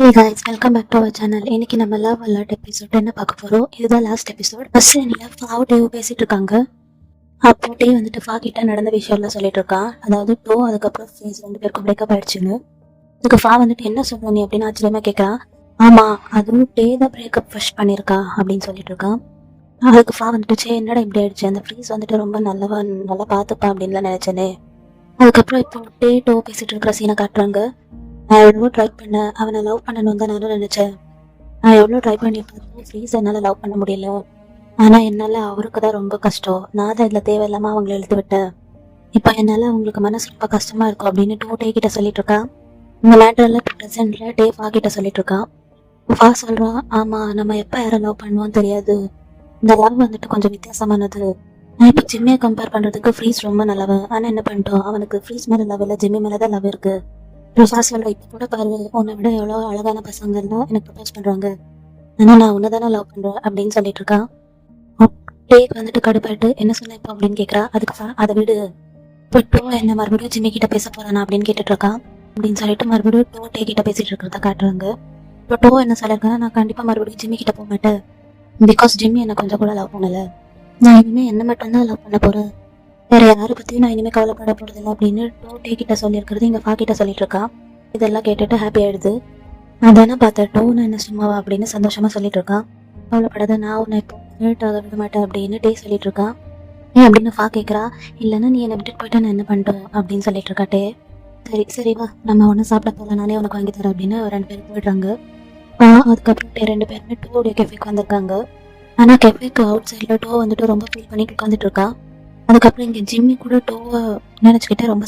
Hey guys, welcome back to our channel. இன்னைக்கு நம்ம love alert episode என்ன பார்க்க போறோம். இதுதான் லாஸ்ட் எபிசோட். ஃபர்ஸ்ட் சீன்ல ஃபாவ் டேவ் பேசிட்டு இருக்காங்க. அப்போ டே வந்துட்டு ஃபா கிட்ட நடந்த விஷயம் எல்லாம் சொல்லிட்டு இருக்கான். அதாவது டோ அதுக்கப்புறம் ஃபேஸ் ரெண்டு பேருக்கும் பிரேக்கப் ஆயிடுச்சுன்னு. அதுக்கு ஃபா வந்துட்டு என்ன சொல்ற நீ அப்படின்னு ஆச்சரியமா கேட்கறான். ஆமா, அதுவும் டே தான் பிரேக்கப் ஃபர்ஸ்ட் பண்ணிருக்கா அப்படின்னு சொல்லிட்டு இருக்கான். அதுக்கு ஃபா வந்துட்டு என்னடா இப்படி ஆயிடுச்சு, அந்த ஃப்ரீஸ் வந்துட்டு ரொம்ப நல்லா பார்த்துப்பா அப்படின்லாம் நினைச்சேனே. அதுக்கப்புறம் இப்போ டே டோ பேசிட்டு இருக்கிற சீனை காட்டுறாங்க. நான் எவ்வளவோ ட்ரை பண்ணேன், அவனை லவ் பண்ணணும் தான் நானும் நினைச்சேன். நான் எவ்வளோ ட்ரை பண்ணி பார்த்தேன், ப்ளீஸ் என்னால் லவ் பண்ண முடியல. ஆனால் என்னால் அவருக்கு தான் ரொம்ப கஷ்டம். நான் தான் இதில் தேவையில்லாமல் அவங்கள எழுத்து விட்டேன். இப்போ என்னால் அவங்களுக்கு மனசு ரொம்ப கஷ்டமாக இருக்கும் அப்படின்னு டே கிட்ட சொல்லிட்டு இருக்கான். இந்த மேட்டரில் ப்ரெசென்ட்ல டே ஃபா கிட்ட சொல்லிட்டு இருக்கான். ஃபா சொல்கிறான், ஆமாம் நம்ம எப்போ யாரை லவ் பண்ணுவோன்னு தெரியாது. இந்த லவ் வந்துட்டு கொஞ்சம் வித்தியாசமானது. நான் இப்போ ஜிம்மியை கம்பேர் பண்ணுறதுக்கு ஃப்ரீஸ் ரொம்ப நல்லவன். ஆனால் என்ன பண்ணிட்டோம், அவனுக்கு ஃப்ரீஸ் மேலே லவ் இல்லை, ஜிம்மி மேலே தான் லவ் இருக்குது. ரோசா சொல்ற, இப்போ கூட பாரு, உன்னை விட எவ்வளோ அழகான பசங்கள்லாம் எனக்கு ப்ரப்போஸ் பண்றாங்க. ஆனா நான் உன்னை தானே லவ் பண்றேன் அப்படின்னு சொல்லிட்டு இருக்கான். டேக் வந்துட்டு கடுப்பாயிட்டு என்ன சொன்ன இப்போ அப்படின்னு கேட்கறா. அதுக்கு அதை விடு, இப்போ டோ என்ன மறுபடியும் ஜிம்மி கிட்ட பேச போறானா அப்படின்னு கேட்டுட்டு இருக்கான். அப்படின்னு சொல்லிட்டு மறுபடியும் டோ டே கிட்ட பேசிட்டு இருக்கிறத காட்டுறாங்க. இப்போ டோ என்ன சொல்லிருக்கேன், நான் கண்டிப்பா மறுபடியும் ஜிம்மி கிட்ட போக மாட்டேன். பிகாஸ் ஜிம்மி என்ன கொஞ்சம் கூட லவ் பண்ணல. நான் இனிமே என்ன மட்டும் தான் லவ் பண்ண போறேன். வேற யாரை பத்தியும் நான் இனிமே கவலைப்பட போறதில்லை அப்படின்னு டே கிட்ட சொல்லியிருக்கிறது இங்க ஃபா கிட்ட சொல்லிட்டு இருக்கா. இதெல்லாம் கேட்டுட்டு ஹாப்பி ஆயிடுது. நான் தானே பார்த்தேன் டோ நான் என்ன சும்மாவா அப்படின்னு சந்தோஷமா சொல்லிட்டு இருக்கான். கவலைப்படாத, நான் உன்னை இப்போ ஹர்ட் ஆக விட மாட்டேன் அப்படின்னு டே சொல்லிட்டு இருக்கான். ஏன் அப்படின்னு ஃபா கேட்குறா. இல்லைன்னா நீ என்னை விட்டுட்டு போயிட்டா நான் என்ன பண்ணிட்டோம் அப்படின்னு சொல்லிட்டு இருக்கா டே. சரி சரி வா நம்ம ஒன்றும் சாப்பிட போகல, நானே உனக்கு வாங்கி தரேன் அப்படின்னு ரெண்டு பேரும் போயிடுறாங்க. அதுக்கப்புறம் டே ரெண்டு பேருமே டோடைய கெஃபேக்கு வந்திருக்காங்க. ஆனால் கெஃபேக்கு அவுட் சைடில் டோ வந்துட்டு ரொம்ப ஃபீல் பண்ணிட்டு உட்காந்துட்டு இருக்கா. அதுக்கப்புறம் இங்கே ஜிம்மி கூட டோவை நினச்சிக்கிட்டே ரொம்ப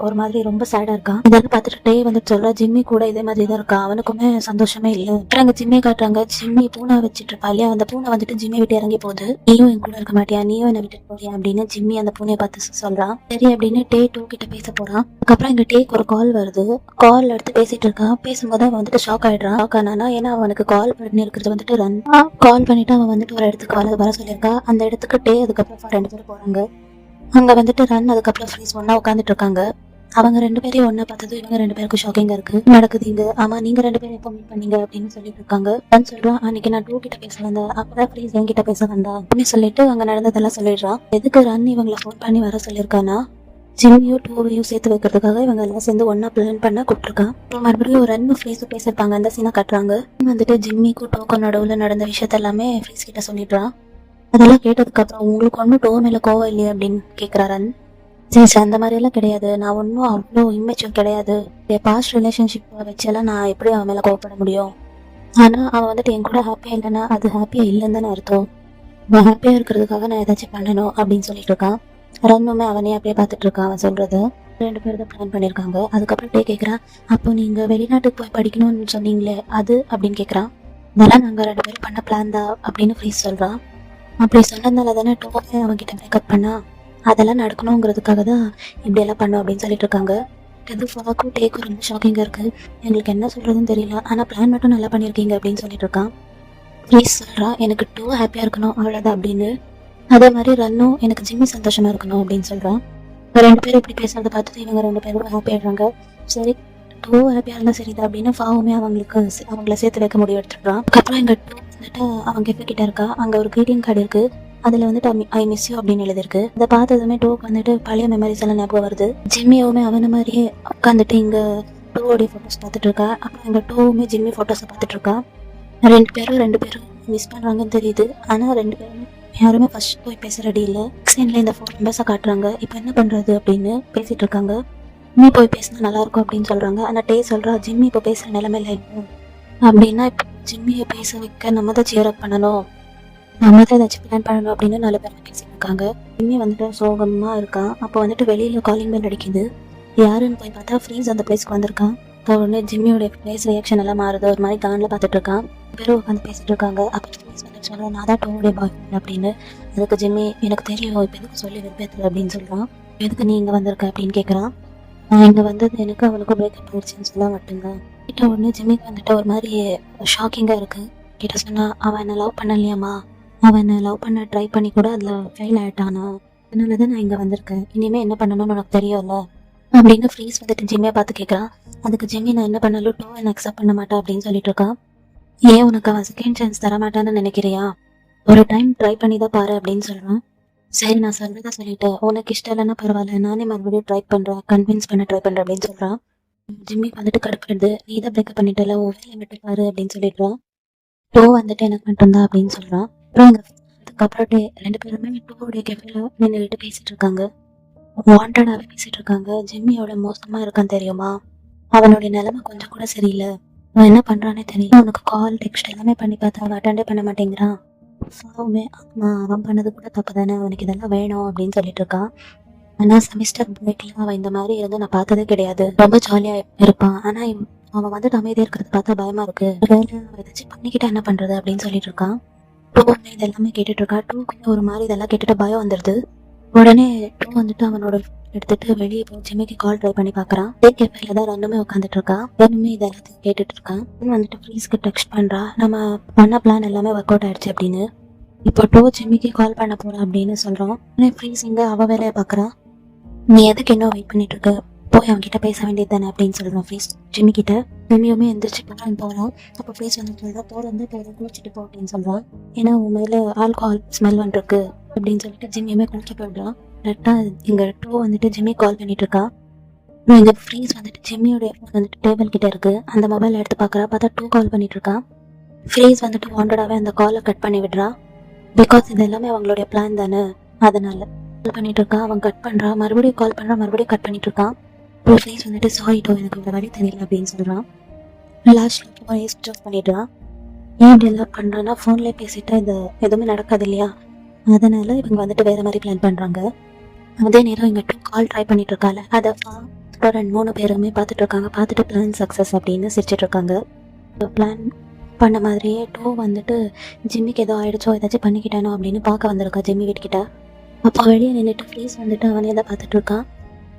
ஒரு மாதிரி ரொம்ப சேடாக இருக்கான். இதெல்லாம் பார்த்துட்டு டே வந்து சொல்கிறா, ஜிம்மி கூட இதே மாதிரி தான் இருக்கா, அவனுக்குமே சந்தோஷமே இல்லை. அப்புறம் அங்கே ஜிம்மியை காட்டுறாங்க. ஜிம்மி பூனை வச்சுட்டு இருப்பா இல்லையா, அந்த பூனை வந்துட்டு ஜிம்மி விட்டு இறங்கி போகுது. நீயும் என் கூட இருக்க மாட்டியா, நீயும் என்னை விட்டுட்டு போறியா அப்படின்னு ஜிம்மி அந்த பூனையை பார்த்து சொல்கிறான். சரி அப்படின்னு டே டோ கிட்ட பேச போகிறான். அதுக்கப்புறம் இங்கே டேக்கு ஒரு கால் வருது. கால் எடுத்து பேசிட்டு இருக்கான். பேசும்போது அவன் வந்துட்டு ஷாக் ஆயிடுறான். ஷாக் ஆனானா ஏன்னா அவனுக்கு கால் பண்ணி இருக்கிறது வந்துட்டு ரன். கால் பண்ணிட்டு அவன் வந்துட்டு ஒரு இடத்துக்கு வர சொல்லியிருக்கா. அந்த இடத்துக்கு டே அதுக்கப்புறம் ரெண்டு பேரும் போகிறாங்க. அங்க வந்துட்டு ரன் அதுக்கப்புறம் ஃப்ரீஸ் ஒன்னா உட்காந்துட்டு இருக்காங்க. அவங்க ரெண்டு பேரையும் ஒன்னா பார்த்தது இவங்க ரெண்டு பேருக்கும் ஷாக்கிங்கா இருக்கு. நடக்குது இங்க. ஆமா, நீங்க ரெண்டு பேரும் எப்போ மீட் பண்ணீங்க அப்படின்னு சொல்லிட்டு இருக்காங்க. ரன் சொல்றான், அன்னைக்கு நான் டூ கிட்ட பேச வந்தேன், அப்பதான் ஃப்ரீஸ் என்கிட்ட பேச வந்தா அப்படின்னு சொல்லிட்டு அங்க நடந்ததெல்லாம் சொல்லிடுறான். எதுக்கு ரன் இவங்களை ஃபோன் பண்ணி வர சொல்லியிருக்கானா, ஜிம்மியும் டூவையும் சேர்த்து வைக்கிறதுக்காக இவங்க எல்லாம் சேர்ந்து ஒன்னா பிளான் பண்ண கூப்பிட்டுருக்கான். மறுபடியும் ரன் ஃப்ரீஸும் பேசிருப்பாங்க. அந்த சீனை கட்டுறாங்க. வந்துட்டு ஜிம்மிக்கும் டோக்கும் நடுவுல நடந்த விஷயத்த எல்லாமே ஃப்ரீஸ் கிட்ட சொல்லிடுறான். அதெல்லாம் கேட்டதுக்கு அப்புறம் உங்களுக்கு ஒன்றும் டோ மேல கோவம் இல்லையே அப்படின்னு கேட்குறாரன். சரி அந்த மாதிரி எல்லாம் கிடையாது, நான் ஒன்றும் அவ்வளோ இம்மெச்சூர் கிடையாது. பாஸ்ட் ரிலேஷன்ஷிப்பை வச்செல்லாம் நான் எப்படி அவன் மேலே கோவப்பட முடியும். ஆனால் அவன் வந்துட்டு என் கூட ஹாப்பியாக இல்லைன்னா அது ஹாப்பியாக இல்லைன்னு தானே அர்த்தம். அவன் ஹாப்பியாக இருக்கிறதுக்காக நான் ஏதாச்சும் பண்ணணும் அப்படின்னு சொல்லிட்டு இருக்கான். ரன்னுமே அவனே அப்படியே பார்த்துட்டு இருக்கான் அவன் சொல்றது. ரெண்டு பேரும் தான் பிளான் பண்ணியிருக்காங்க. அதுக்கப்புறம் டே கேட்குறான், அப்போ நீங்கள் வெளிநாட்டுக்கு போய் படிக்கணும்னு சொன்னீங்களே அது அப்படின்னு கேட்குறான். இதெல்லாம் நாங்கள் ரெண்டு பேரும் பண்ண பிளான் தான் அப்படின்னு ஃப்ரீஸ் சொல்கிறான். அப்படி சொன்னதுனால தானே டோவே அவன்கிட்ட பிரேக்கப் பண்ணா, அதெல்லாம் நடக்கணுங்கிறதுக்காக தான் இப்படியெல்லாம் பண்ணும் அப்படின்னு சொல்லிட்டு இருக்காங்க. இது ஃபாக்கும் டேக்கும் ரொம்ப ஷாக்கிங்காக இருக்குது. எங்களுக்கு என்ன சொல்கிறதுன்னு தெரியல, ஆனால் பிளான் மட்டும் நல்லா பண்ணியிருக்கீங்க அப்படின்னு சொல்லிட்டு இருக்கான். ப்ளீஸ் சொல்கிறா, எனக்கு டோ ஹாப்பியாக இருக்கணும் அவ்வளோதான் அப்படின்னு. அதே மாதிரி ரன்னும் எனக்கு ஜிம்மி சந்தோஷமாக இருக்கணும் அப்படின்னு சொல்கிறான். ரெண்டு பேரும் இப்படி பேசுறதை பார்த்துட்டு இவங்க ரெண்டு பேரும் ஹாப்பி ஆகிடுறாங்க. சரி டோ ஹாப்பியாக இருந்தால் சரிதான் அப்படின்னு ஃபாவுமே அவங்கள சேர்த்து வைக்க முடிவு எடுத்துடுறான். அதுக்கப்புறம் எங்கள் டோ வந்துட்டு அவங்க கிட்ட இருக்கா. அங்கே ஒரு கிரீட்டிங் கார்டு இருக்குது. அதில் வந்துட்டு ஐ மிஸ் யூ அப்படின்னு எழுதிருக்கு. அதை பார்த்ததுமே டோக்கு வந்துட்டு பழைய மெமரிஸ் எல்லாம் ஞாபகம் வருது. ஜிம்மியோவுமே அவனை மாதிரியே உட்காந்துட்டு இங்கே டோவோடைய ஃபோட்டோஸ் பார்த்துட்டு இருக்கா. அப்புறம் எங்கள் டோவுமே ஜிம்மி ஃபோட்டோஸை பார்த்துட்டு இருக்கா. ரெண்டு பேரும் மிஸ் பண்ணுறாங்கன்னு தெரியுது. ஆனால் ரெண்டு பேரும் யாருமே ஃபர்ஸ்ட் போய் பேச ரெடி இல்லை. சீனில் இந்த 4 மெம்பர்ஸை காட்டுறாங்க. இப்போ என்ன பண்ணுறது அப்படின்னு பேசிகிட்டு இருக்காங்க. நீ போய் பேசினா நல்லாயிருக்கும் அப்படின்னு சொல்கிறாங்க. ஆனால் டே சொல்கிறா, ஜிம்மி இப்போ பேசுகிற நிலைமையில இல்லை அப்படின்னா இப்போ ஜிம்மியை பேச வைக்க நம்ம தான் சியர் அப் பண்ணணும், நம்ம தான் ஏதாச்சும் பிளான் பண்ணணும் அப்படின்னு 4 பேர் பேசிட்டு இருக்காங்க. ஜிம்மி வந்துட்டு சோகமாக இருக்கான். அப்போ வந்துட்டு வெளியில் காலிங் பெல் அடிக்குது. யாருன்னு போய் பார்த்தா ஃப்ரீஸ் அந்த பிளேஸ்க்கு வந்திருக்கான். உடனே ஜிம்மியோட ஃபேஸ் ரியாக்ஷன் எல்லாம் மாறுது. ஒரு மாதிரி கானில் பார்த்துட்டு இருக்கான். பேரும் உட்காந்து பேசிட்டு இருக்காங்க. அப்போ ஃப்ரீஸ் வந்து சொல்கிறான், நான் தான் டோவுடைய பாய் ஃப்ரெண்ட் அப்படின்னு. அதுக்கு ஜிம்மி, எனக்கு தெரியும், இப்போ எதுக்கு சொல்லி வெப்பேத்துல அப்படின்னு சொல்கிறான். எதுக்கு நீ இங்கே வந்திருக்க அப்படின்னு கேட்குறான். நான் இங்கே வந்தது எனக்கு அவனுக்கும் பிரேக்கப் ஆயிடுச்சுன்னு சொல்ல மாட்டேங்க. கிட்ட உடனே ஜிம்மிக்கு வந்துட்டு ஒரு மாதிரி ஷாக்கிங்காக இருக்குது. கிட்ட சொன்னால், அவன் என்னை லவ் பண்ணலையாம்மா, அவன் என்னை லவ் பண்ண ட்ரை பண்ணி கூட அதில் ஃபெயில் ஆகிட்டானா, அதனால தான் நான் இங்கே வந்திருக்கேன். இனிமேல் என்ன பண்ணணும்னு உனக்கு தெரியும்ல, அப்படின்னு ஃப்ரீஸ் வந்துட்டு ஜிம்மியை பார்த்து கேட்குறான். அதுக்கு ஜிம்மி நான் என்ன பண்ணாலும் டூ என்ன அக்செப்ட் பண்ண மாட்டேன் அப்படின்னு சொல்லிட்டு இருக்கான். ஏன் உனக்கு அவன் செகண்ட் சான்ஸ் தர மாட்டான்னு நினைக்கிறியா? ஒரு டைம் ட்ரை பண்ணி தான் பாரு அப்படின்னு சொல்கிறான். சரி நான் சொல்றதா சொல்லிட்டு உனக்கு இஷ்டம் இல்லைன்னா பரவாயில்ல, நானே மறுபடியும் ட்ரை பண்ணுறேன், கன்வின்ஸ் பண்ண ட்ரை பண்ணுறேன் அப்படின்னு சொல்கிறான். ஜிம்மிக்கு வந்துட்டு கடுப்படுது. நீ தான் பிரேக்கப் பண்ணிட்டல, உன் வேலையை விட்டு பாரு அப்படின்னு சொல்லிடுறான். டூ வந்துட்டு எனக்கு மட்டும்தான் அப்படின்னு சொல்கிறான். அப்புறம் அதுக்கப்புறம் ரெண்டு பேருமே டூவோடைய கேஃபேல நின்றுட்டு பேசிட்டு இருக்காங்க. வாண்டடாகவே பேசிட்டு இருக்காங்க. ஜிம்மியோட மோசமா இருக்கான்னு தெரியுமா? அவனுடைய நிலைமை கொஞ்சம் கூட சரியில்லை. அவன் என்ன பண்றானே தெரியல. அவனுக்கு கால் டெக்ஸ்ட் எல்லாமே பண்ணி பார்த்தா அவன் அட்டெண்டே பண்ண மாட்டேங்கிறான். அவன் பண்ணது கூட தப்பு தானே, அவனுக்கு இதெல்லாம் வேணும் அப்படின்னு சொல்லிட்டு இருக்கான். ஆனா செமிஸ்டர் பிரேக்ல அவன் இந்த மாதிரி இருந்து நான் பார்த்ததே கிடையாது. ரொம்ப ஜாலியா இருப்பான். ஆனா அவன் வந்துட்டு அமைதியா இருக்கிறத பார்த்தா பயமா இருக்கு. வேலை ஏதாச்சும் பண்ணிக்கிட்டா என்ன பண்றது அப்படின்னு சொல்லிட்டு இருக்கான். டூ இது எல்லாமே கேட்டுட்டு இருக்கா. டூக்கு ஒரு மாதிரி இதெல்லாம் கேட்டுட்டு பயம் வந்துடுது. உடனே டூ வந்துட்டு அவனோட எடுத்துட்டு வெளியே போய் ஜிம்மிக்கு கால் ட்ரை பண்ணி பாக்குறான். கேஃபேல தான் ரெண்டுமே உட்காந்துட்டு இருக்கா. ரெண்டுமே இது எல்லாத்தையும் கேட்டுட்டு இருக்கான். வந்துட்டு ஃப்ரீஸ்க்கு டெக்ஸ்ட் பண்றா, நம்ம பண்ண பிளான் எல்லாமே ஒர்க் அவுட் ஆயிடுச்சு அப்படின்னு. இப்போ டூ ஜிம்மிக்கு கால் பண்ண போறா அப்படின்னு சொல்றான். ஃப்ரீஸ் இங்க அவ வேலையை பாக்குறான். நீ எதுக்கு இன்னும் வெயிட் பண்ணிட்டு இருக்க, போய் அவன்கிட்ட பேச வேண்டியது தானே அப்படின்னு சொல்றான் ஃப்ரீஸ் ஜிம்மி கிட்ட. ஜிம்மியுமே எந்திரிச்சு போறான். அப்போ ஃப்ரீஸ் வந்து சொல்றா, போறது குளிச்சுட்டு போ அப்படின்னு சொல்றான். ஏன்னா உன் மேல ஆல்கஹால் ஸ்மெல் வந்துருக்கு அப்படின்னு சொல்லிட்டு ஜிம்மியுமே குளிக்க போயிடுறான். கரெக்டா இங்க டூ வந்துட்டு ஜிம்மி கால் பண்ணிட்டு இருக்கா. இங்க ஃப்ரீஸ் வந்துட்டு ஜிம்மியோட ஃபோன் வந்துட்டு டேபிள் கிட்ட இருக்கு. அந்த மொபைல் எடுத்து பாக்குறா. பார்த்தா டூ கால் பண்ணிட்டு இருக்கா. ஃப்ரீஸ் வந்துட்டு வாண்டடாவே அந்த காலை கட் பண்ணி விடுறா. பிகாஸ் இது எல்லாமே அவங்களுடைய பிளான் தானே, அதனால கால் பண்ணிட்டு இருக்கா. அவன் கட் பண்றா, மறுபடியும் கால் பண்றா, மறுபடியும் கட் பண்ணிட்டு இருக்கான். ஃப்ரீஸ் வந்துட்டு சாரி டோ, எனக்கு இந்த வழி தெரியல அப்படின்னு சொல்றான். லாஸ்ட்ல ஃபோனை ஸ்விட்ச் ஆஃப் பண்ணிடுறான். ஏன் இப்படி எல்லாம் பண்றான்னா, ஃபோன்லேயே பேசிட்டா இது எதுவுமே நடக்காது இல்லையா, அதனால இவங்க வந்துட்டு வேற மாதிரி பிளான் பண்றாங்க. அதே நேரம் இங்க டூ கால் ட்ரை பண்ணிட்டு இருக்கால, அதை ரெண்டு மூணு பேருமே பார்த்துட்டு இருக்காங்க. பார்த்துட்டு பிளான் சக்ஸஸ் அப்படின்னு சிரிச்சிட்டு இருக்காங்க. பிளான் பண்ண மாதிரியே டூ வந்துட்டு ஜிம்மிக்கு ஏதோ ஆயிடுச்சோ, ஏதாச்சும் பண்ணிக்கிட்டானோ அப்படின்னு பார்க்க வந்திருக்கா ஜிம்மி வீட்டுக்கிட்ட. அப்போ வெளியே நின்றுட்டு ஃப்ரீஸ் வந்துட்டு அவனே தான் பார்த்துட்டு இருக்கான்.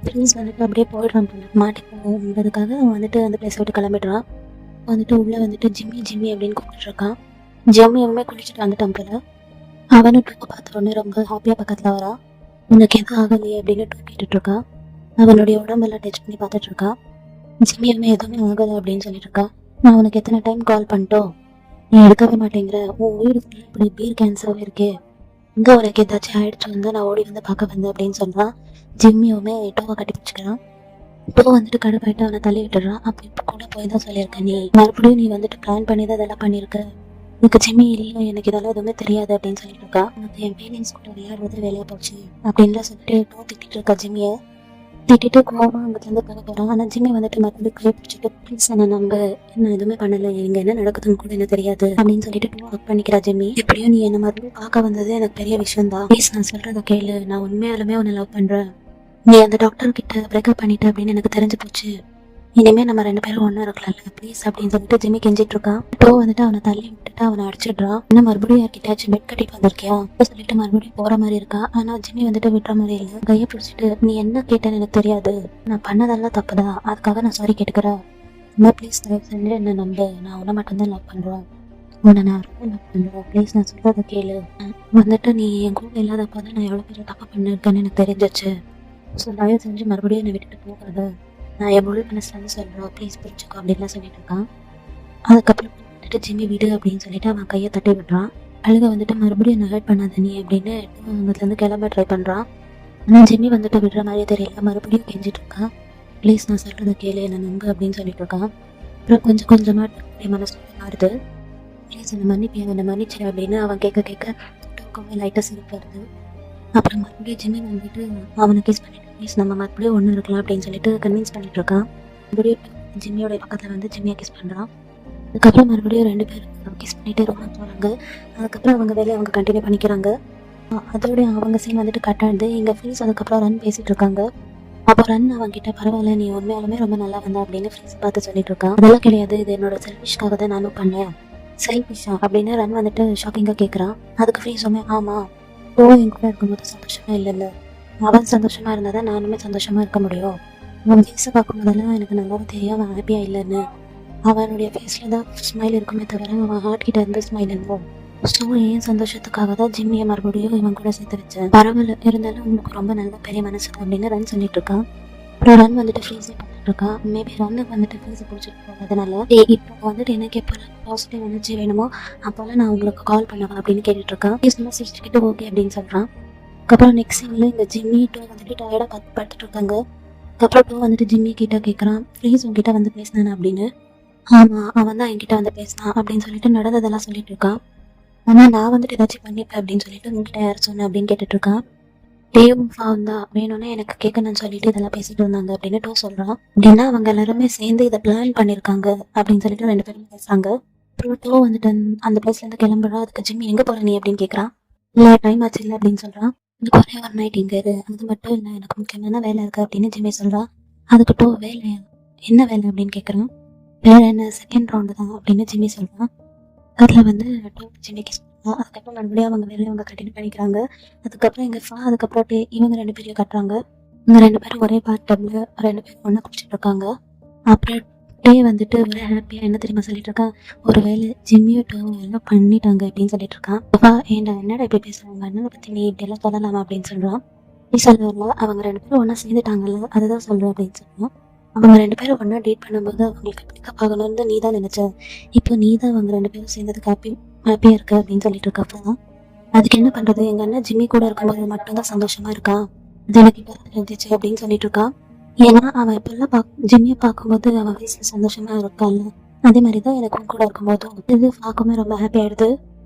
ஃப்ரீஸ் வந்துட்டு அப்படியே போயிடுறான் போல, மாட்டிக்கிறதுக்காக அவன் வந்துட்டு அந்த பிளேஸ் விட்டு கிளம்பிடுறான். வந்துட்டு உள்ளே வந்துட்டு ஜிம்மி ஜிம்மி அப்படின்னு கூப்பிட்டு இருக்கான். ஜிம்மி அவனுமே குளிச்சுட்டு வந்துட்டான் போல. அவனும் டூ பார்த்த உடனே ரொம்ப ஹாப்பியாக பக்கத்தில் வரான். உனக்கு எதுவும் ஆகலையே அப்படின்னு டூ கேட்டுட்டு இருக்கான். அவனுடைய உடம்பெல்லாம் டச் பண்ணி பார்த்துட்டு இருக்கான். ஜிம்மியுமே எதுவுமே ஆகலை அப்படின்னு சொல்லிட்டு இருக்கா. நான் உனக்கு எத்தனை டைம் கால் பண்ணிட்டோம், நீ எடுக்கவே மாட்டேங்கிற, உன் வீடு இப்படி பீர் கேன்சராகவே இருக்கே, இங்கே உனக்கு ஏதாச்சும் ஆயிடுச்சு வந்து நான் ஓடி வந்து பார்க்க வந்தேன் அப்படின்னு சொல்கிறான். ஜிம்மியுமே டோவை கட்டி பிடிச்சிக்கிறான். டோ வந்துட்டு கடுப்பாயிட்டு அவனை தள்ளி விட்டுறான். அப்போ இப்போ கூட போய் தான் சொல்லியிருக்கேன், நீ மறுபடியும் நீ வந்துட்டு பிளான் பண்ணி தான் இதெல்லாம் பண்ணியிருக்க, எனக்கு ஜிம்மி இல்லை, எனக்கு இதெல்லாம் எதுவுமே தெரியாது அப்படின்னு சொல்லிட்டு இருக்கா. எனக்கு என் ஃபீலிங்ஸ் கூட விளையாடுறது வேலையாக போச்சு அப்படின்லாம் சொல்லிட்டு டோ திட்டிட்டு இருக்கா. ஜிம்மியை திட்டிட்டு கோவமா அங்கிருந்து போக போறான். ஆனா ஜிம்மி வந்துட்டு மறுபடியும் கை பிடிச்சிட்டு, ப்ளீஸ் என்ன நம்ப, என்ன எதுவுமே பண்ணல, இங்க என்ன நடக்குதுன்னு கூட எனக்கு தெரியாது அப்படின்னு சொல்லிட்டு ஒர்க் பண்ணிக்கிறா ஜிம்மி. எப்படியும் நீ என்ன மறுபடியும் பார்க்க வந்தது எனக்கு பெரிய விஷயம் தான், ப்ளீஸ் நான் சொல்றத கேளு, நான் உண்மையாலுமே உன்னை லவ் பண்றேன், நீ அந்த டாக்டர் கிட்ட பிரேக்கப் பண்ணிட்ட அப்படின்னு எனக்கு தெரிஞ்சு போச்சு, இனிமே நம்ம ரெண்டு பேரும் ஒண்ணா இருக்கலாம்ல ப்ளீஸ் அப்படின்னு சொல்லிட்டு ஜிம்மி கெஞ்சிட்டு இருக்கான். டோ வந்துட்டு அவனை தள்ளி விட்டுட்டு அவனை அடிச்சிடுறான். இன்னும் மறுபடியும் யார்கிட்டயாச்சும் பெட் கட்டிட்டு வந்திருக்கியா சொல்லிட்டு மறுபடியும் போற மாதிரி இருக்கா. ஆனா ஜிம்மி வந்துட்டு விட்டுற மாதிரி இல்லை. கையை பிடிச்சிட்டு, நீ என்ன கேட்டேன்னு எனக்கு தெரியாது, நான் பண்ணதெல்லாம் தப்புதான், அதுக்காக நான் சாரி கேட்டுக்கிறேன், இன்னும் ப்ளீஸ் தயவு செஞ்சு என்ன நம்பு, நான் உன்னை மட்டும்தான் லவ் பண்றேன், உன்னை நான் ரொம்ப லவ் பண்றேன், ப்ளீஸ் நான் சொல்றத கேளு, வந்துட்டு நீ என் கூட இல்லாதப்பதான் நான் எவ்வளவு பெரிய தப்பு பண்ணிருக்கேன்னு எனக்கு தெரிஞ்சிச்சு, ஸோ தயவு செஞ்சு மறுபடியும் என்னை விட்டுட்டு போகிறது, நான் என் முழு மனசுலேருந்து சொல்கிறேன், ப்ளீஸ் புரிஞ்சுக்கோ அப்படின்லாம் சொல்லிட்டு இருக்கான். அதுக்கப்புறம் வந்துட்டு ஜிம்மி விடு அப்படின்னு சொல்லிட்டு அவன் கையை தட்டி விடுறான். அழுக வந்துட்டு மறுபடியும் என்ன ஹர்ட் பண்ணாத நீ அப்படின்னு அவங்கலேருந்து கிளம்ப ட்ரை பண்ணுறான். ஆனால் ஜிம்மி வந்துட்டு விடுற மாதிரியே தெரியல, மறுபடியும் கெஞ்சிட்டு இருக்கான். ப்ளீஸ் நான் சொல்கிறத கேளு, என்ன நம்பு அப்படின்னு சொல்லிட்டு இருக்கான். அப்புறம் கொஞ்சம் கொஞ்சமாக மனசு மாறுது. ப்ளீஸ் என்ன மன்னிச்சிரு அப்படின்னு அவன் கேட்க கேட்க தூக்கமே லைட்டாக சிரிப்பு வருது. அப்புறம் மறுபடியும் ஜிம்மி வந்துட்டு அவனை கிஸ் பண்ணிட்டு, ப்ளீஸ் நம்ம மறுபடியும் ஒன்று இருக்கலாம் அப்படின்னு சொல்லிட்டு கன்வின்ஸ் பண்ணிட்டு இருக்கான். மறுபடியும் ஜிம்மியோட பக்கத்தில் வந்து ஜிம்மியை கிஸ் பண்ணுறான். அதுக்கப்புறம் மறுபடியும் ரெண்டு பேரும் கிஸ் பண்ணிட்டு ரொம்ப போகிறாங்க. அதுக்கப்புறம் அவங்க வேலையை அவங்க கண்டினியூ பண்ணிக்கிறாங்க. அதோடய அவங்க சீன் வந்துட்டு கட்டாது. இங்கே ஃப்ரீஸ் அதுக்கப்புறம் ரன் பேசிட்டு இருக்காங்க. அப்போ ரன் அவங்ககிட்ட, பரவாயில்ல நீ உண்மையாலுமே ரொம்ப நல்லா வந்தா அப்படின்னு ஃப்ரீஸ் பார்த்து சொல்லிட்டு இருக்கான். அதெல்லாம் கிடையாது, இது என்னோட செல்ஃபிஷ்காக தான் நானும் பண்ணேன். செல்ஃபிஷா அப்படின்னு ரன் வந்துட்டு ஷாக்கிங்காக கேட்குறான். அதுக்கு ஃப்ரீஸுமே ஆமாம், ஓ என் கூட இருக்கும்போது சந்தோஷமா இல்லைல்ல, அவன் சந்தோஷமா இருந்தால் தான் நானுமே சந்தோஷமா இருக்க முடியும், அவன் ஃபேஸை பார்க்கும்போதெல்லாம் எனக்கு நல்லாவே தெரியும் அவன் ஹாப்பியாக இல்லைன்னு, அவனுடைய ஃபேஸில் தான் ஸ்மைல் இருக்குமே தவிர அவன் ஹார்ட் கிட்ட இருந்து ஸ்மைல் இருக்கும். ஸோ என் சந்தோஷத்துக்காக தான் ஜிம்மியை மறுபடியும் இவன் கூட சேர்த்து வச்சேன், பரவாயில்ல இருந்தாலும் உங்களுக்கு ரொம்ப நல்ல பெரிய மனசு அப்படின்னு ரன் சொல்லிட்டு இருக்கான். அப்புறம் ரன் வந்துட்டு ஃப்ரீஸே பண்ணிட்டு இருக்கா. மேபி ரன்னுக்கு வந்துட்டு ஃப்ரீஸை பிடிச்சிட்டு போகிறதுனால இப்போ வந்துட்டு எனக்கு எப்போ பாசிட்டிவ் எனர்ஜி வேணுமோ அப்போல்லாம் நான் உங்களுக்கு கால் பண்ணுவேன் அப்படின்னு கேட்டுட்டு இருக்கா. பேசணும் சிரிச்சுக்கிட்டு ஓகே அப்படின்னு சொல்கிறான். அதுக்கப்புறம் நெக்ஸ்ட் சீனில் இங்கே ஜிம்மி டூ வந்துட்டு டயர்டாக படுத்துட்டு இருக்காங்க. அதுக்கப்புறம் டூ வந்துட்டு ஜிம்மி கிட்ட கேட்குறான், ஃப்ரீஸ் உங்ககிட்ட வந்து பேசினானே அப்படின்னு. ஆமாம், அவன் தான் என்கிட்ட வந்து பேசினான் அப்படின்னு சொல்லிட்டு நடந்ததெல்லாம் சொல்லிட்டு இருக்கான். ஆனால் நான் வந்துட்டு ஏதாச்சும் பண்ணிப்பேன் அப்படின்னு சொல்லிட்டு உங்ககிட்ட யார் சொன்னேன் அப்படின்னு கேட்டுட்டு இருக்கான். டேவும் ஃபாவும் தான் வேணும்னே எனக்கு கேட்கணும்னு சொல்லிட்டு இதெல்லாம் பேசிட்டு இருந்தாங்க அப்படின்னு டூ சொல்கிறான். அப்படின்னா அவங்க எல்லாருமே சேர்ந்து இதை பிளான் பண்ணியிருக்காங்க அப்படின்னு சொல்லிட்டு ரெண்டு பேரும் பேசுகிறாங்க. அப்புறம் டூ வந்துட்டு அந்த பிளேஸ்லேருந்து கிளம்புறா. அதுக்கு ஜிம்மி எங்கே போகிற நீ அப்படின்னு கேட்குறான். இல்லை டைம் ஆச்சு இல்லை அப்படின்னு சொல்கிறான். எனக்கு ஒரே ஒரு நைட் இங்கே இரு, அது மட்டும் இல்லை எனக்கு முக்கியமான வேலை இருக்குது அப்படின்னு ஜிம்மி சொல்கிறான். அதுக்கு டூ வேலையா, என்ன வேலை அப்படின்னு கேட்குறான். வேலை என்ன, செகண்ட் ரவுண்டு தான் அப்படின்னு ஜிம்மி சொல்கிறான். அதில் வந்து டூ ஜிம்மிக்கு சொல்கிறான். அதுக்கப்புறம் மறுபடியும் அவங்க வேலையை அவங்க கண்டினியூ பண்ணிக்கிறாங்க. அதுக்கப்புறம் எங்கள் ஃபா அதுக்கப்புறம் இவங்க ரெண்டு பேரையும் கட்டுறாங்க. இவங்க ரெண்டு பேரும் ஒரே பாத் டப்ல ரெண்டு பேரும் ஒன்றா குடிச்சிட்டு இருக்காங்க. அப்புறம் டே வந்துட்டு ஒரே ஹாப்பியாக என்ன தெரியுமா சொல்லிட்டு இருக்கான், ஒரு வேலை ஜிம்மியோ டூவும் எல்லாம் பண்ணிட்டாங்க அப்படின்னு சொல்லிட்டு இருக்கான். அப்பா ஏன்டா என்னடா இப்படி பேசுகிறாங்க, அண்ணனை பற்றி நீ இப்படியெல்லாம் சொல்லலாமா அப்படின்னு சொல்கிறான். நீ சொல்லுவல அவங்க ரெண்டு பேரும் ஒன்றா சேர்ந்துட்டாங்கல்ல, அதுதான் சொல்கிறேன் அப்படின்னு சொல்லுவான். அவங்க ரெண்டு பேரும் ஒன்றா டேட் பண்ணும்போது அவங்களுக்கு பிக்கப் ஆகணும்னு நீ தான் நினச்ச, இப்போ நீ தான் அவங்க ரெண்டு பேரும் சேர்ந்ததுக்கு ஹாப்பியாக இருக்க அப்படின்னு சொல்லிட்டு இருக்கப்போ அதுக்கு என்ன பண்ணுறது, எங்கள் அண்ணன் ஜிம்மி கூட இருக்கும்போது மட்டும்தான் சந்தோஷமா இருக்கா, அது எனக்கு இப்போ இருந்துச்சு அப்படின்னு சொல்லிட்டு இருக்கான். ஏன்னா அவன் இப்பெல்லாம் ஜிம்மியை பார்க்கும்போது அவன் வயசுல சந்தோஷமா இருக்கான்ல, அதே மாதிரி தான் எனக்கு கூட இருக்கும்போதும் இது பார்க்கும்போது ரொம்ப ஹாப்பி ஆயிடுது.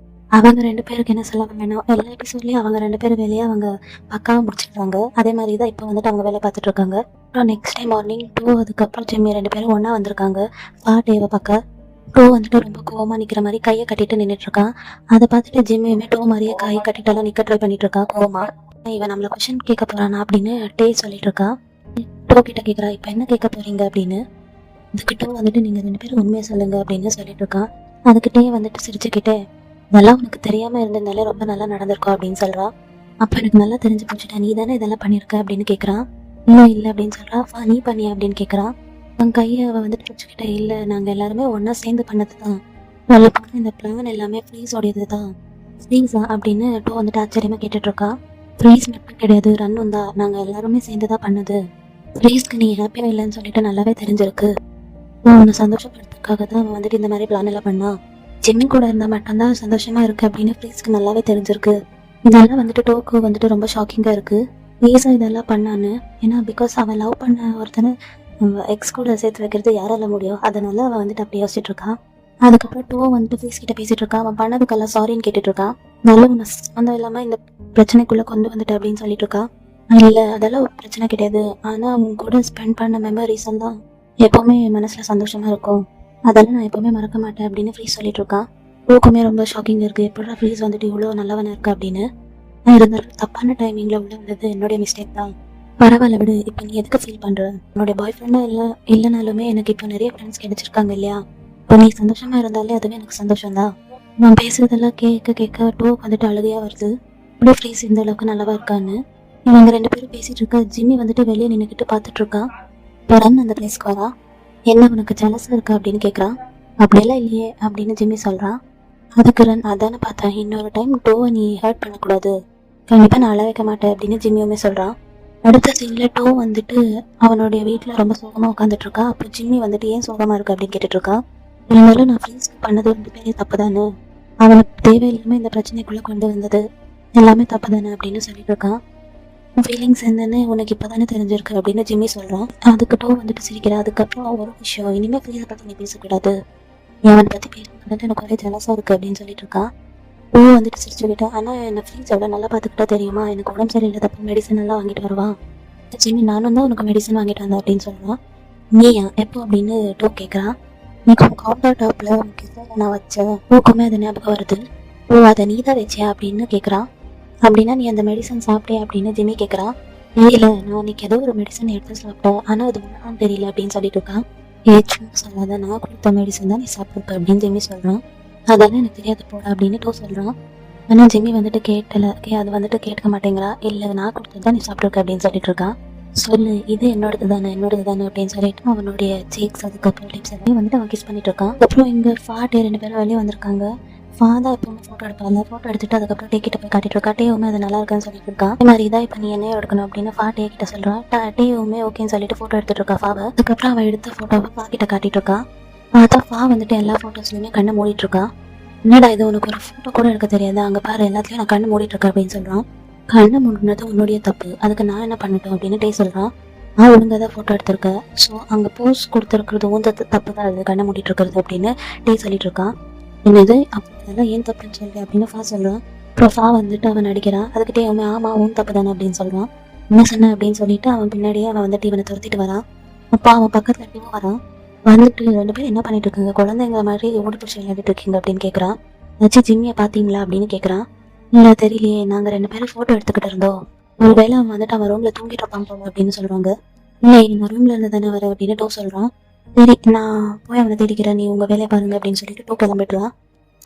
அவங்க ரெண்டு பேருக்கு என்ன சொல்ல வேணும், எல்லா எபிசோட்லயும் அவங்க ரெண்டு பேரும் வேலையை அவங்க பக்காவும் முடிச்சிடுறாங்க. அதே மாதிரி தான் இப்போ வந்துட்டு அவங்க வேலை பார்த்துட்டு இருக்காங்க. அப்புறம் நெக்ஸ்ட் டைம் மார்னிங் டூ அதுக்கப்புறம் ஜிம்மி ரெண்டு பேரும் ஒன்றா வந்திருக்காங்க. டேவை பார்க்க டூ வந்துட்டு ரொம்ப கோவமா நிற்கிற மாதிரி கையை கட்டிட்டு நின்றுட்டு இருக்கான். அதை பார்த்துட்டு ஜிம்மியுமே டூ மாதிரியே கையை கட்டிட்டெல்லாம் நிற்க ட்ரை பண்ணிட்டு இருக்கா கோவமா. இவன் நம்மளை கொஸ்டின் கேட்க போறானா அப்படின்னு டே சொல்லிட்டு இருக்கா. டூ கிட்ட கேட்குறா, இப்போ என்ன கேட்க போறீங்க அப்படின்னு. அதுக்கு டூ வந்துட்டு நீங்கள் ரெண்டு பேரும் உண்மையை சொல்லுங்க அப்படின்னு சொல்லிட்டு இருக்கான். அதுக்கிட்டே வந்துட்டு சிரிச்சுக்கிட்டே, இதெல்லாம் உனக்கு தெரியாம இருந்ததுனால ரொம்ப நல்லா நடந்திருக்கோம் அப்படின்னு சொல்றா. அப்போ எனக்கு நல்லா தெரிஞ்சு போச்சுட்டா, நீ தானே இதெல்லாம் பண்ணியிருக்க அப்படின்னு கேட்குறான். இல்லை அப்படின்னு சொல்றா. நீ பண்ணியா அப்படின்னு கேட்குறான். அவன் கையை அவள் வந்துட்டு பிடிச்சிக்கிட்டே, இல்லை நாங்கள் எல்லாருமே ஒன்றா சேர்ந்து பண்ணது தான், வழக்கமாக இந்த பிளான் எல்லாமே ஃப்ரீஸோடையது தான். ஃப்ரீஸா அப்படின்னு டூ வந்துட்டு ஆச்சரியமாக கேட்டுட்டு இருக்கா. ஃப்ரீஸ் மட்டும் கிடையாது, ரன்னும் தான், நாங்கள் எல்லாருமே சேர்ந்து தான் பண்ணது. ஃப்ரீஸ்க்கு நீ ஹாப்பியாக இல்லைன்னு சொல்லிட்டு நல்லாவே தெரிஞ்சிருக்கு. உன்னை சந்தோஷப்படுறதுக்காக தான் அவன் வந்துட்டு இந்த மாதிரி பிளான் எல்லாம் பண்ணா. ஜிம்மி கூட இருந்தால் மட்டும்தான் சந்தோஷமா இருக்கு அப்படின்னு ஃப்ரீஸ்க்கு நல்லாவே தெரிஞ்சிருக்கு. இதெல்லாம் வந்துட்டு டோக்கு வந்துட்டு ரொம்ப ஷாக்கிங்காக இருக்கு. ஃப்ரீஸா இதெல்லாம் பண்ணான்னு, ஏன்னா பிகாஸ் அவன் லவ் பண்ண ஒருத்தனை எக்ஸ் கூட சேர்த்து வைக்கிறது யாரால முடியும், அதனால அவன் வந்துட்டு அப்படி யோசிச்சுட்டு இருக்கான். அதுக்கப்புறம் டூ வந்துட்டு ஃப்ரீஸ் கிட்ட பேசிட்டு இருக்கான். அவன் பண்ணதுக்கெல்லாம் சாரின்னு கேட்டுட்டு இருக்கான். நல்ல உன்னை சம்மந்தம் இல்லாமல் இந்த பிரச்சனைக்குள்ளே கொண்டு வந்துட்டு அப்படின்னு சொல்லிட்டு இருக்கான். இல்லை அதெல்லாம் ஒரு பிரச்சனை கிடையாது, ஆனால் அவங்க கூட ஸ்பெண்ட் பண்ண மெமரிஸ் எல்லாம் எப்போவுமே என் மனசில் சந்தோஷமாக இருக்கும், அதெல்லாம் நான் எப்போவுமே மறக்க மாட்டேன் அப்படின்னு ஃப்ரீஸ் சொல்லிட்டு இருக்கான். டூக்குமே ரொம்ப ஷாக்கிங் இருக்குது, எப்படா ஃப்ரீஸ் வந்துட்டு இவ்வளோ நல்லவனாக இருக்கா அப்படின்னு. நான் இருந்தாலும் தப்பான டைமிங்கில் உள்ள வந்தது என்னுடைய மிஸ்டேக் தான், பரவாயில்ல விடு. இப்போ நீ எதுக்கு ஃபீல் பண்ணுற, என்னுடைய பாய் ஃப்ரெண்டாக இல்லைனாலுமே எனக்கு இப்போ நிறைய ஃப்ரெண்ட்ஸ் கிடைச்சிருக்காங்க இல்லையா, இப்போ நீ சந்தோஷமாக இருந்தாலே அதுவே எனக்கு சந்தோஷம்தான். நான் பேசுறதெல்லாம் கேட்க கேட்க டூ வந்துட்டு அழுகையாக வருது. அப்படியே ஃப்ரீஸ் இந்த அளவுக்கு நல்லாவா இருக்கான்னு. இவங்க ரெண்டு பேரும் பேசிட்டு இருக்கா. ஜிம்மி வந்துட்டு வெளியே நின்றுக்கிட்டு பார்த்துட்டு இருக்கான். இப்போ ரன் அந்த பிளேஸ்க்கு வரா. என்ன உனக்கு ஜலஸாக இருக்கா அப்படின்னு கேட்குறான். அப்படியெல்லாம் இல்லையே அப்படின்னு ஜிம்மி சொல்கிறான். அதுக்கு ரன், அதானே பார்த்தேன், இன்னொரு டைம் டோவை நீ ஹர்ட் பண்ணக்கூடாது, கண்டிப்பாக நான் அழ வைக்க மாட்டேன் அப்படின்னு ஜிம்மியுமே சொல்கிறான். அடுத்த சீனில் டோ வந்துட்டு அவனுடைய வீட்டில் ரொம்ப சோகமாக உட்காந்துட்டு இருக்கா. அப்போ ஜிம்மி வந்துட்டு ஏன் சோகமாக இருக்கு அப்படின்னு கேட்டுட்டு இருக்கா. இருந்தாலும் நான் ஃப்ரெண்ட்ஸ்க்கு பண்ணது ரெண்டு பெரிய தப்பு தானே, அவனுக்கு தேவையில்லாமல் இந்த பிரச்சனைக்குள்ளே கொண்டு வந்தது எல்லாமே தப்பு தானே அப்படின்னு சொல்லிட்டு இருக்கான். ஃபீலிங்ஸ் என்னன்னு உனக்கு இப்போ தானே தெரிஞ்சிருக்கு அப்படின்னு ஜிம்மி சொல்கிறான். அதுக்கு டோ வந்துட்டு சிரிக்கிறா. அதுக்கப்புறம் ஒரு விஷயம், இனிமேல் ஃப்ரீஸை பற்றி நீ பேசக்கூடாது, நீ அவனை பற்றி பேசுறது எனக்கு ஒரே ஜலஸாக இருக்குது அப்படின்னு சொல்லிட்டு இருக்கான். டோ வந்துட்டு சிரிச்சுக்கிட்டா. ஆனால் என்னை ஃப்ரீஸ் எவ்வளோ நல்லா பார்த்துக்கிட்டா தெரியுமா, எனக்கு உடம்பு சரியில்லை தப்பு மெடிசன் எல்லாம் வாங்கிட்டு வருவான். ஜிம்மி நானும் தான் உனக்கு மெடிசன் வாங்கிட்டு வந்தேன் அப்படின்னு சொல்லுவான். நீயா எப்போ அப்படின்னு டோ கேட்குறான். நீக்கு கவுண்டர் டாப்பில் உனக்கு நான் வச்சேன், டோக்குமே அது ஞாபகம் வருது. ஓ அதை நீ தான் வச்சியா அப்படின்னு கேட்குறான். அப்படின்னா நீ அந்த மெடிசன் சாப்பிட்டியா அப்படின்னு ஜிம்மி கேட்குறான். இல்லை நான் இன்னைக்கு ஏதோ ஒரு மெடிசன் எடுத்து சாப்பிட்டேன், ஆனால் அது ஒன்றும் தெரியல அப்படின்னு சொல்லிட்டு இருக்கான். சும்மா சொல்லாத, நான் கொடுத்த மெடிசன் தான் நீ சாப்பிட்ருப்ப அப்படின்னு ஜிம்மி சொல்கிறான். அதெல்லாம் எனக்கு தெரியாது போட அப்படின்னு டோ சொல்கிறான். ஆனால் ஜிம்மி வந்துட்டு அது வந்துட்டு கேட்க மாட்டேங்கிறா. இல்லை நான் கொடுத்தது தான் நீ சாப்பிட்ருக்க அப்படின்னு சொல்லிட்டு இருக்கான். சொல்லு, இது என்னோடது தானே அப்படின்னு சொல்லிட்டு அவனுடைய சேக்ஸ் அதுக்கப்புறம் லிப்ஸ் எல்லாமே வந்துட்டு அவன் கிஸ் பண்ணிட்டு இருக்கான். அப்புறம் இங்கே ஃபாட்டே ரெண்டு பேரும் வெளியே வந்திருக்காங்க. ஃபாதர் எப்பவுமே ஃபோட்டோ எடுப்பாங்க. ஃபோட்டோ எடுத்துட்டு அதுக்கப்புறம் டே கிட்ட போய் காட்டிட்டு இருக்கா. டேவுமே அது நல்லா இருக்குன்னு சொல்லிட்டு இருக்கா. இந்த மாதிரி தான் இப்போ நீ என்ன எடுக்கணும் அப்படின்னு டே கிட்ட சொல்றா. டேவுமே ஓகேன்னு சொல்லிட்டு ஃபோட்டோ எடுத்துட்டு இருக்கா ஃபாவை. அதுக்கப்புறம் அவள் எடுத்த ஃபோட்டோவை கிட்ட காட்டிட்டு இருக்கா. பார்த்தா ஃபா வந்துட்டு எல்லா ஃபோட்டோஸ்லையுமே கண்ணை மூடிட்டு இருக்கா. என்னடா இது, உனக்கு ஒரு ஃபோட்டோ கூட எடுக்க தெரியாது, அங்கே பாரு எல்லாத்துலேயும் நான் கண்ணு மூடிட்டு இருக்கேன் அப்படின்னு சொல்கிறான். கண்ணை மூடினது உன்னுடைய தப்பு, அதுக்கு நான் என்ன பண்ணட்டும் அப்படின்னு டே சொல்கிறான். நான் ஒழுங்காக தான் ஃபோட்டோ எடுத்திருக்கேன், ஸோ அங்கே போஸ் கொடுத்துருக்குறது உன் தப்பு தான் அது, கண்ணை மூடிட்டு இருக்கிறது அப்படின்னு டே சொல்லிட்டு இருக்கான். என்னது அப்போ அதெல்லாம் ஏன் தப்புன்னு சொல்லி அப்படின்னு ஃபா சொல்கிறான். அப்புறம் ஃபா வந்துட்டு அவன் நடிக்கிறான். அதுக்கிட்டே அவன் ஆமாம் உன் தப்பு தானே அப்படின்னு சொல்கிறான். என்ன சொன்ன அப்படின்னு சொல்லிட்டு அவன் பின்னாடியே அவன் வந்துட்டு இவனை துரத்திட்டு வரான். அப்போ அவன் பக்கத்தில் டீவும் வரான். வந்துட்டு 2 பேரும் என்ன பண்ணிட்டு இருக்கீங்க, குழந்தைங்க மாதிரி ஓடி பிடிச்சி விளையாடிட்டு இருக்கீங்க அப்படின்னு கேட்குறான். வச்சு ஜிம்மியை பார்த்தீங்களா அப்படின்னு கேட்குறான். இல்லை தெரியலையே, நாங்கள் 2 பேரும் ஃபோட்டோ எடுத்துக்கிட்டு இருந்தோம், ஒரு வேளை அவன் வந்துட்டு அவன் ரூமில் தூங்கிட்டு இருப்பான் போல அப்படின்னு சொல்கிறாங்க. இல்லை நான் ரூமில் இருந்து தானே வர அப்படின்னு டோ சொல்கிறான். சரி நான் போய் அவனை தேடிக்கிறேன், நீ உங்கள் வேலையை பாருங்க அப்படின்னு சொல்லிட்டு டோ கிளம்பிடுறான்.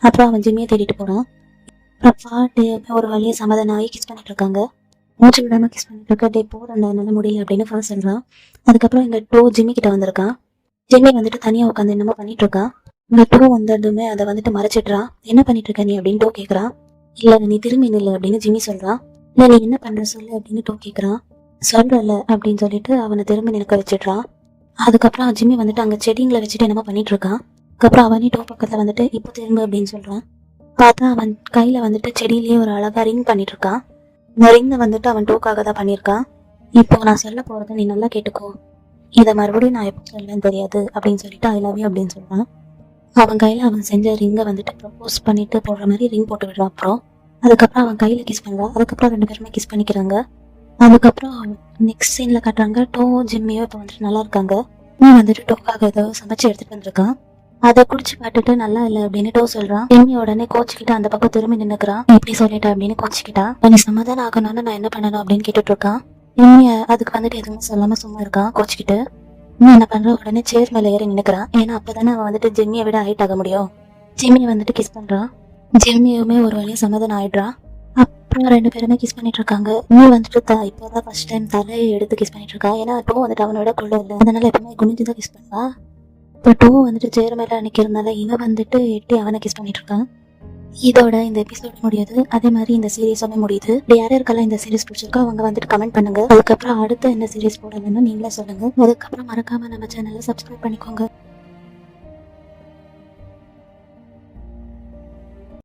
அப்புறம் அவன் ஜிம்மியை தேடிட்டு போகிறான். அப்புறம் பாட்டு ஒரு வழியை சமாதானம் ஆகி கிஸ் பண்ணிட்டு இருக்காங்க. மூச்சு விடாமல் கிஸ் பண்ணிட்டு இருக்க. டே போகிறேன் என்னால் முடியல அப்படின்னு ஃபர்ஸ்ட் சொல்கிறான். அதுக்கப்புறம் இங்கே டோ ஜிம்மி கிட்ட வந்திருக்கான். ஜிம்மி வந்துட்டு தனியாக உட்காந்து என்னமோ பண்ணிட்டு இருக்கான். இங்கே டோ வந்ததுமே அதை வந்துட்டு மறைச்சிட்றான். என்ன பண்ணிட்டு இருக்க நீ அப்படின்னு டோ கேட்குறான். இல்லை நீ திரும்பி நில்லு அப்படின்னு ஜிம்மி சொல்கிறான். இல்லை நீ என்ன பண்ணுற சொல்லு அப்படின்னு டோ கேட்குறான். சொல்கிறல்ல அப்படின்னு சொல்லிட்டு அவனை திரும்பி நிற்க வச்சிடுறான். அதுக்கப்புறம் ஜிம்மி வந்துட்டு அங்கே செடிங்களை வச்சுட்டு என்னமோ பண்ணிட்டு இருக்கான். அதுக்கப்புறம் அவனே டோ பக்கத்தில் வந்துட்டு இப்போ திரும்ப அப்படின்னு சொல்கிறான். பார்த்தா அவன் கையில் வந்துட்டு செடியிலேயே ஒரு அழகாக ரிங் பண்ணிட்டு இருக்கான். இந்த ரிங்கை வந்துட்டு அவன் டோக்காக தான் பண்ணியிருக்கான். இப்போ நான் சொல்ல போகிறத நீ நல்லா கேட்டுக்கோ, இதை மறுபடியும் நான் எப்போ சொல்லன்னு தெரியாது அப்படின்னு சொல்லிட்டு ஐ லவ் யூ அப்படின்னு சொல்கிறான். அவன் கையில் அவன் செஞ்ச ரிங்கை வந்துட்டு ப்ரப்போஸ் பண்ணிட்டு போடுற மாதிரி ரிங் போட்டு விடுறான். அப்புறம் அதுக்கப்புறம் அவன் கையில் கிஸ் பண்ணுறான். அதுக்கப்புறம் 2 பேருமே கிஸ் பண்ணிக்கிறாங்க. அதுக்கப்புறம் நெக்ஸ்ட் சீனில் காட்டுறாங்க டோ ஜிம்மியோ இப்போ வந்துட்டு நல்லா இருக்காங்க. நீ வந்துட்டு டோக்காக ஏதோ சமைச்சு எடுத்துகிட்டு வந்திருக்கான். அதை குடிச்சு பார்த்துட்டு நல்லா இல்லை அப்படின்னு டோ சொல்கிறான். ஜிம்மி உடனே கோச்சிக்கிட்டு அந்த பக்கம் திரும்பி நின்றுக்கிறான். எப்படி சொல்லிட்டேன் அப்படின்னு கோச்சிக்கிட்டா. நீ சமாதானம் ஆகணும்னு நான் என்ன பண்ணணும் அப்படின்னு கேட்டுட்டு இருக்கான். ஜிம்மி அதுக்கு வந்துட்டு எதுவுமே சொல்லாமல் சும்மா இருக்கான் கோச்சிக்கிட்டு. நீ என்ன பண்ணுற உடனே சேர் மேலே ஏறி நினைக்கிறான். ஏன்னா அப்போ தானே அவன் வந்துட்டு ஜிம்மியை விட ஹைட் ஆக முடியும். ஜிம்மியை வந்துட்டு கிஸ் பண்ணுறான். ஜிம்மியுமே ஒரு வழியாக சமாதானம் ஆயிடுறான். அப்புறம் 2 பேருமே கிஸ் பண்ணிட்டு இருக்காங்க. நீ வந்துட்டு இப்போதான் ஃபர்ஸ்ட் டைம் தலையை எடுத்து கிஸ் பண்ணிட்டு இருக்கா. ஏன்னா டோ வந்துட்டு அவனோட கொள்ள இல்லை, அதனால எப்பவுமே குனிஞ்சு தான் கிஸ் பண்ணுவா. இப்போ டோ வந்துட்டு சேர் மேலே நிற்கிறதுனால இவன் வந்துட்டு எட்டி அவனை கிஸ் பண்ணிட்டு இருக்கான். இதோட இந்த எபிசோட் முடியுது. அதே மாதிரி இந்த சீரீஸுமே முடியுது. யாருக்கெல்லாம் இந்த சீரீஸ் பிடிச்சிருக்கோ அவங்க வந்துட்டு கமெண்ட் பண்ணுங்க. அதுக்கப்புறம் அடுத்த என்ன சீரீஸ் போடணும்னு நீங்களே சொல்லுங்க. அதுக்கப்புறம் மறக்காம நம்ம சேனலை சப்ஸ்கிரைப் பண்ணிக்கோங்க.